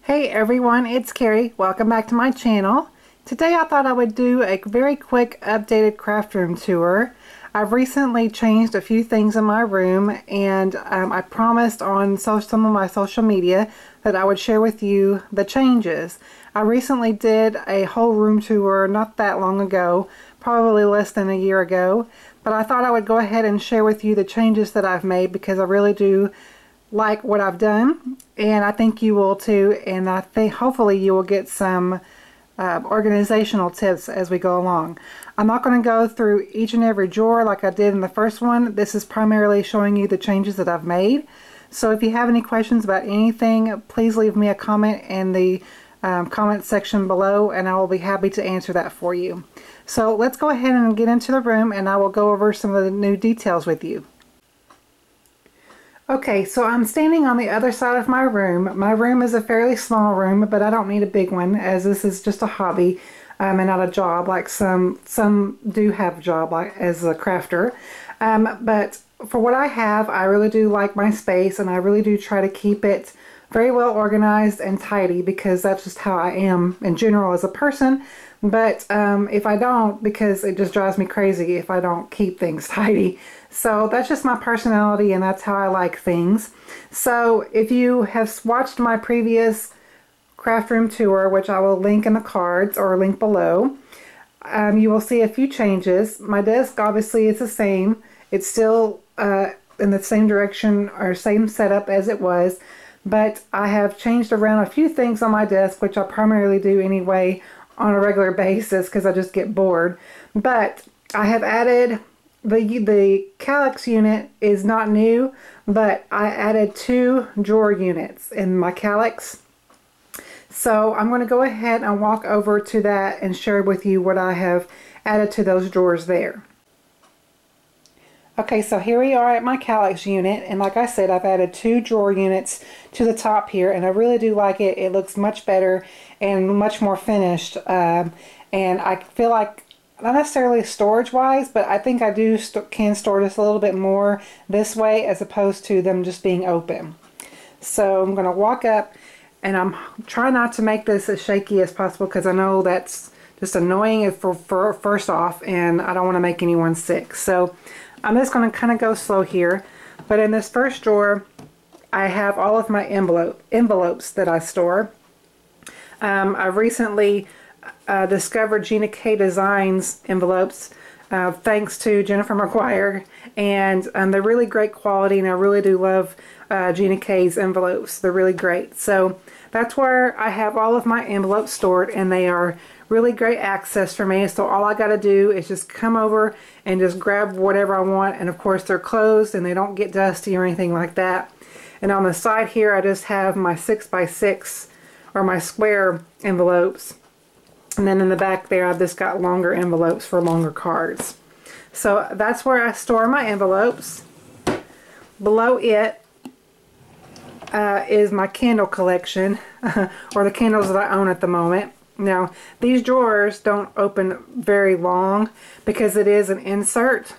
Hey everyone, it's Carrie. Welcome back to my channel. Today I thought I would do a very quick updated craft room tour. I've recently changed a few things in my room, and I promised on some of my social media that I would share with you the changes. I recently did a whole room tour not that long ago, probably less than a year ago, but I thought I would go ahead and share with you the changes that I've made because I really do like what I've done, and I think you will too, and I think hopefully you will get some organizational tips as we go along. I'm not going to go through each and every drawer like I did in the first one. This is primarily showing you the changes that I've made. So if you have any questions about anything, please leave me a comment in the comment section below, and I will be happy to answer that for you. So let's go ahead and get into the room, and I will go over some of the new details with you. Okay, so I'm standing on the other side of my room. My room is a fairly small room, but I don't need a big one, as this is just a hobby and not a job like some do have a job like as a crafter. But for what I have, I really do like my space, and I really do try to keep it very well organized and tidy because that's just how I am in general as a person. But if I don't, because it just drives me crazy if I don't keep things tidy. So that's just my personality, and that's how I like things. So if you have watched my previous craft room tour, which I will link in the cards or link below, you will see a few changes. My desk obviously is the same. It's still in the same direction or same setup as it was, but I have changed around a few things on my desk, which I primarily do anyway on a regular basis because I just get bored. But I have added the Kallax unit is not new, but I added 2 drawer units in my Kallax. So I'm going to go ahead and walk over to that and share with you what I have added to those drawers there. Okay, so here we are at my Kallax unit, and like I said, I've added 2 drawer units to the top here, and I really do like it. It looks much better and much more finished, and I feel like, not necessarily storage wise, but I think I can store this a little bit more this way as opposed to them just being open. So I'm going to walk up, and I'm trying not to make this as shaky as possible because I know that's just annoying for first off, and I don't want to make anyone sick. So I'm just going to kind of go slow here. But in this first drawer, I have all of my envelopes that I store. I've recently discovered Gina K Designs envelopes thanks to Jennifer McGuire, and they're really great quality, and I really do love Gina K's envelopes. They're really great. So that's where I have all of my envelopes stored, and they are really great access for me. So all I got to do is just come over and just grab whatever I want, and of course they're closed and they don't get dusty or anything like that. And on the side here I just have my 6x6 or my square envelopes, and then in the back there I've just got longer envelopes for longer cards. So that's where I store my envelopes. Below it is my candle collection or the candles that I own at the moment. Now these drawers don't open very long because it is an insert,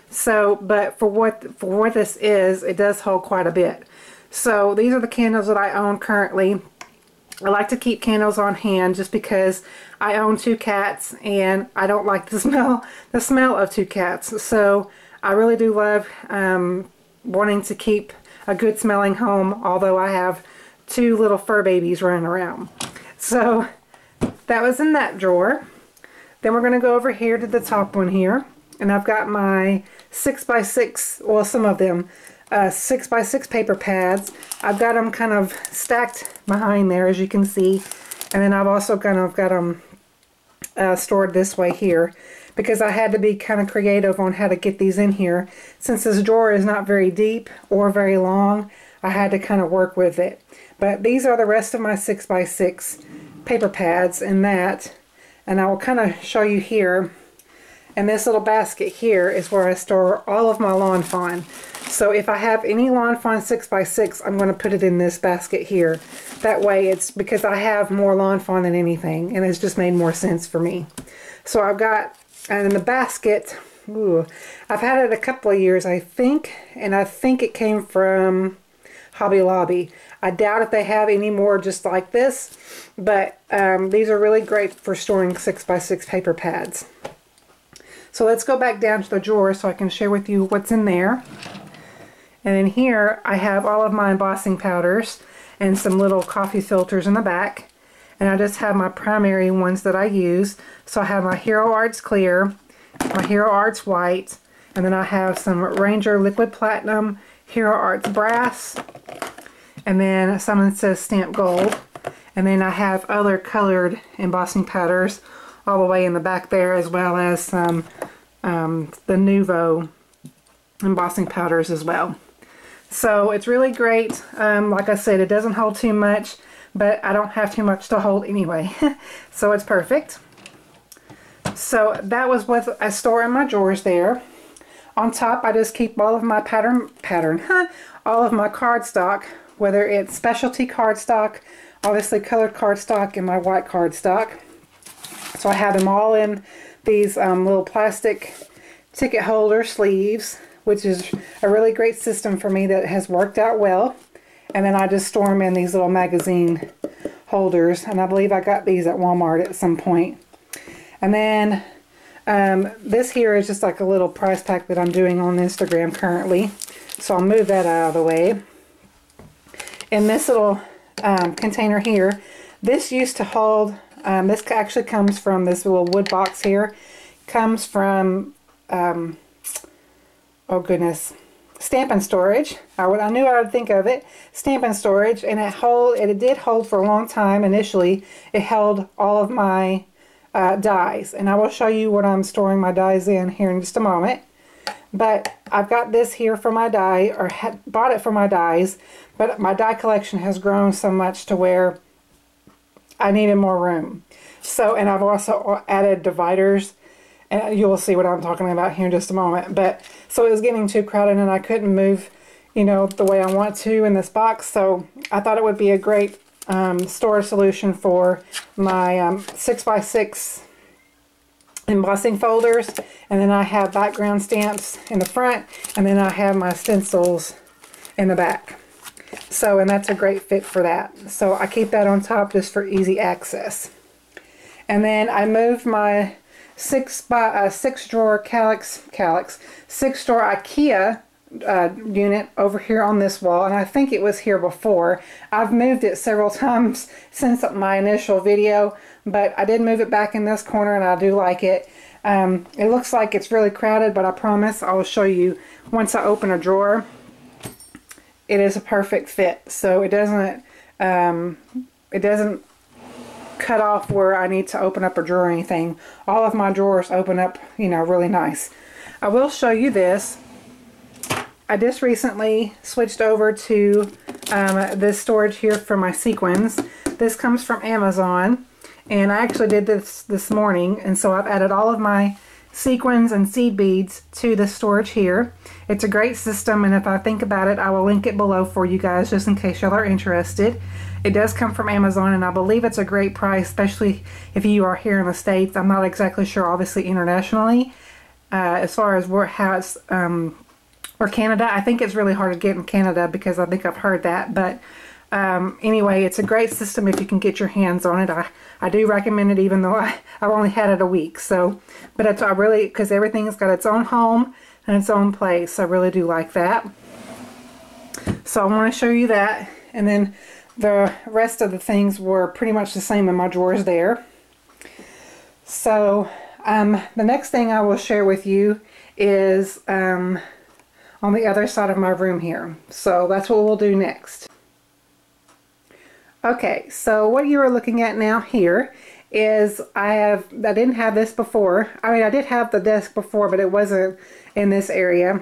so but for what this is, it does hold quite a bit. So these are the candles that I own currently. I like to keep candles on hand just because I own 2 cats and I don't like the smell of 2 cats. So I really do love wanting to keep a good smelling home, although I have 2 little fur babies running around. So that was in that drawer. Then we're going to go over here to the top one here, and I've got my 6x6, well, some of them 6x6 paper pads. I've got them kind of stacked behind there, as you can see, and then I've also kind of got them stored this way here because I had to be kind of creative on how to get these in here. Since this drawer is not very deep or very long, I had to kind of work with it. But these are the rest of my 6x6 paper pads in that, and I will kind of show you here. And this little basket here is where I store all of my lawn fawn. So if I have any lawn fawn 6x6, I'm going to put it in this basket here. That way, it's because I have more lawn fawn than anything, and it's just made more sense for me. So I've got, and in the basket, ooh, I've had it a couple of years, I think, and I think it came from Hobby Lobby. I doubt if they have any more just like this, but these are really great for storing 6x6 paper pads. So let's go back down to the drawer so I can share with you what's in there. And in here I have all of my embossing powders and some little coffee filters in the back. And I just have my primary ones that I use. So I have my Hero Arts Clear, my Hero Arts White, and then I have some Ranger Liquid Platinum, Hero Arts Brass, and then some that says Stamp Gold. And then I have other colored embossing powders all the way in the back there, as well as some the Nouveau embossing powders as well. So it's really great. Like I said, it doesn't hold too much, but I don't have too much to hold anyway. So it's perfect. So that was what I store in my drawers there. On top, I just keep all of my all of my cardstock, whether it's specialty cardstock, obviously colored cardstock, and my white cardstock. So I have them all in these little plastic ticket holder sleeves, which is a really great system for me that has worked out well. And then I just store them in these little magazine holders, and I believe I got these at Walmart at some point. And then this here is just like a little prize pack that I'm doing on Instagram currently. So I'll move that out of the way. In this little container here, this used to hold, this actually comes from this little wood box here. Comes from, oh goodness, Stamp and Storage. I knew I would think of it. Stamp and Storage, and it did hold for a long time initially. It held all of my dies, and I will show you what I'm storing my dies in here in just a moment. But I've got this here for my die, or had bought it for my dies, but my die collection has grown so much to where I needed more room. So, and I've also added dividers, and you will see what I'm talking about here in just a moment. But so it was getting too crowded and I couldn't move, you know, the way I want to in this box. So I thought it would be a great storage solution for my 6x6 embossing folders. And then I have background stamps in the front, and then I have my stencils in the back. So, and that's a great fit for that. So I keep that on top just for easy access. And then I moved my 6-drawer Kallax 6-drawer IKEA unit over here on this wall, and I think it was here before. I've moved it several times since my initial video, but I did move it back in this corner, and I do like it. It looks like it's really crowded, but I promise I will show you once I open a drawer. It is a perfect fit, so it doesn't cut off where I need to open up a drawer or anything. All of my drawers open up, you know, really nice. I will show you this. I just recently switched over to this storage here for my sequins. This comes from Amazon, and I actually did this morning, and so I've added all of my sequins and seed beads to the storage here. It's a great system, and if I think about it, I will link it below for you guys just in case y'all are interested. It does come from Amazon, and I believe it's a great price, especially if you are here in the States. I'm not exactly sure, obviously, internationally, as far as how it's, or Canada. I think it's really hard to get in Canada because I think I've heard that, but anyway, it's a great system if you can get your hands on it. I do recommend it, even though I've only had it a week. So, but I really, because everything's got its own home and its own place. I really do like that. So I want to show you that, and then the rest of the things were pretty much the same in my drawers there. So the next thing I will share with you is on the other side of my room here. So that's what we'll do next. Okay, so what you are looking at now here is I didn't have this before. I mean, I did have the desk before, but it wasn't in this area.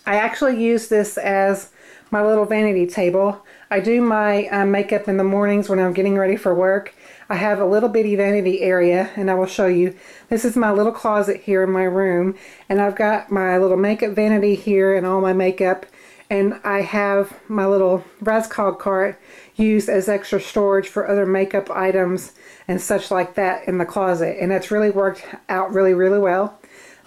I actually use this as my little vanity table. I do my makeup in the mornings when I'm getting ready for work. I have a little bitty vanity area, and I will show you. This is my little closet here in my room, and I've got my little makeup vanity here and all my makeup, and I have my little Rascog cart used as extra storage for other makeup items and such like that in the closet, and that's really worked out really, really well.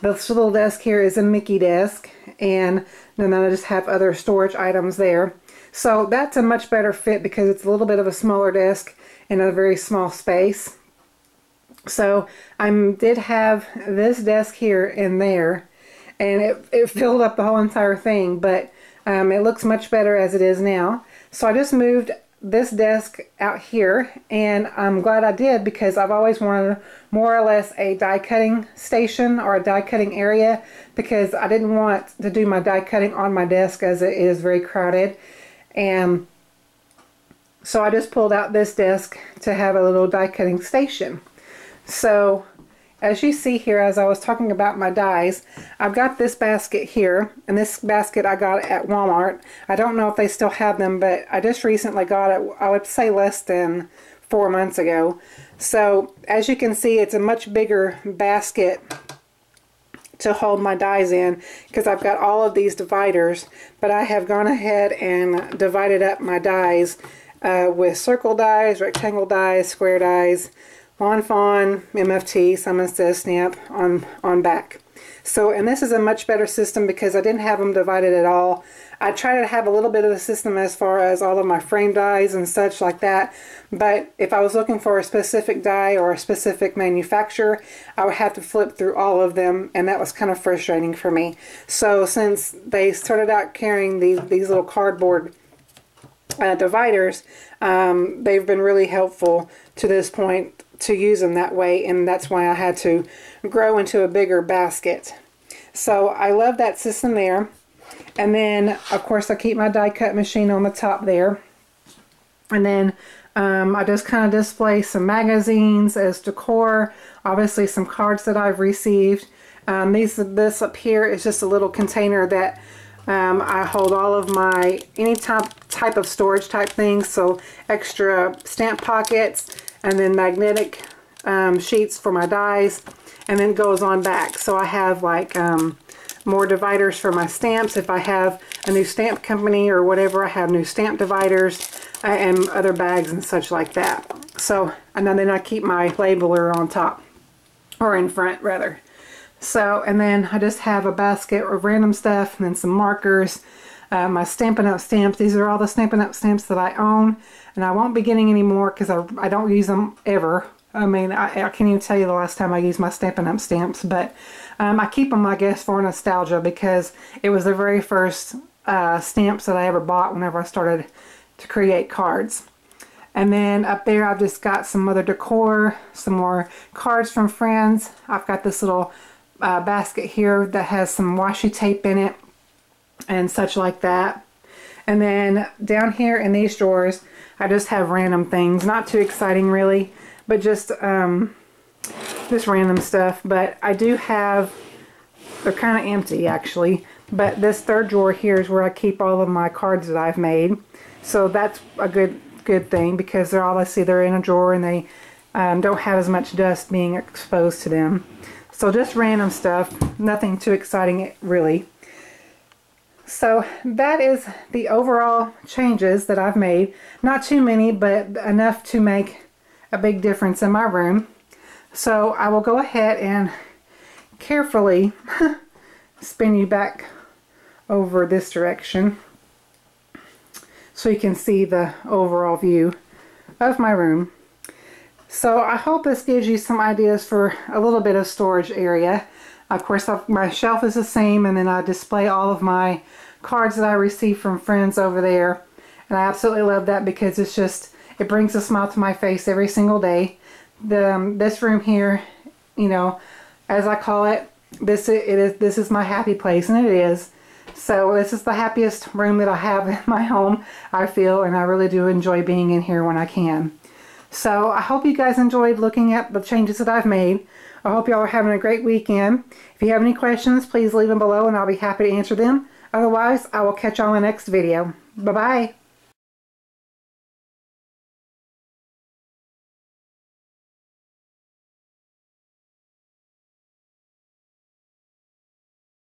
This little desk here is a Micke desk, and then I just have other storage items there. So that's a much better fit because it's a little bit of a smaller desk in a very small space. So I did have this desk here and there, and it filled up the whole entire thing, but it looks much better as it is now. So I just moved this desk out here, and I'm glad I did because I've always wanted more or less a die cutting station or a die cutting area, because I didn't want to do my die cutting on my desk as it is very crowded. And so I just pulled out this desk to have a little die cutting station. So as you see here, as I was talking about my dies, I've got this basket here, and this basket I got at Walmart. I don't know if they still have them, but I just recently got it, I would say less than 4 months ago. So as you can see, it's a much bigger basket to hold my dies in, because I've got all of these dividers, but I have gone ahead and divided up my dies with circle dies, rectangle dies, square dies, Lawn Fawn, MFT, some says stamp on back. So, and this is a much better system because I didn't have them divided at all. I try to have a little bit of a system as far as all of my frame dies and such like that, but if I was looking for a specific die or a specific manufacturer, I would have to flip through all of them, and that was kind of frustrating for me. So since they started out carrying these little cardboard dividers, they've been really helpful to this point to use them that way, and that's why I had to grow into a bigger basket. So I love that system there. And then of course I keep my die cut machine on the top there, and then I just kind of display some magazines as decor, obviously some cards that I've received. This up here is just a little container that I hold all of my any type of storage type things, so extra stamp pockets, and then magnetic sheets for my dies, and then it goes on back. So I have like more dividers for my stamps. If I have a new stamp company or whatever, I have new stamp dividers and other bags and such like that. So, and then I keep my labeler on top, or in front rather. So, and then I just have a basket of random stuff, and then some markers, my Stampin' Up! Stamps. These are all the Stampin' Up! Stamps that I own, and I won't be getting any more because I don't use them ever. I mean, I can't even tell you the last time I used my Stampin' Up! Stamps, but I keep them, I guess, for nostalgia, because it was the very first stamps that I ever bought whenever I started to create cards. And then up there I've just got some other decor, some more cards from friends. I've got this little basket here that has some washi tape in it and such like that. And then down here in these drawers I just have random things, not too exciting really, but just random stuff. But I do have, they're kind of empty actually, but this third drawer here is where I keep all of my cards that I've made. So that's a good thing, because they're all, let's see, they're in a drawer, and they don't have as much dust being exposed to them. So just random stuff, nothing too exciting really. So that is the overall changes that I've made. Not too many, but enough to make a big difference in my room. So I will go ahead and carefully spin you back over this direction so you can see the overall view of my room. So I hope this gives you some ideas for a little bit of storage area. Of course, my shelf is the same, and then I display all of my cards that I receive from friends over there. And I absolutely love that, because it's just, it brings a smile to my face every single day. This room here, you know, as I call it, this is my happy place, and it is. So this is the happiest room that I have in my home, I feel, and I really do enjoy being in here when I can. So I hope you guys enjoyed looking at the changes that I've made. I hope y'all are having a great weekend. If you have any questions, please leave them below and I'll be happy to answer them. Otherwise, I will catch y'all in the next video. Bye-bye.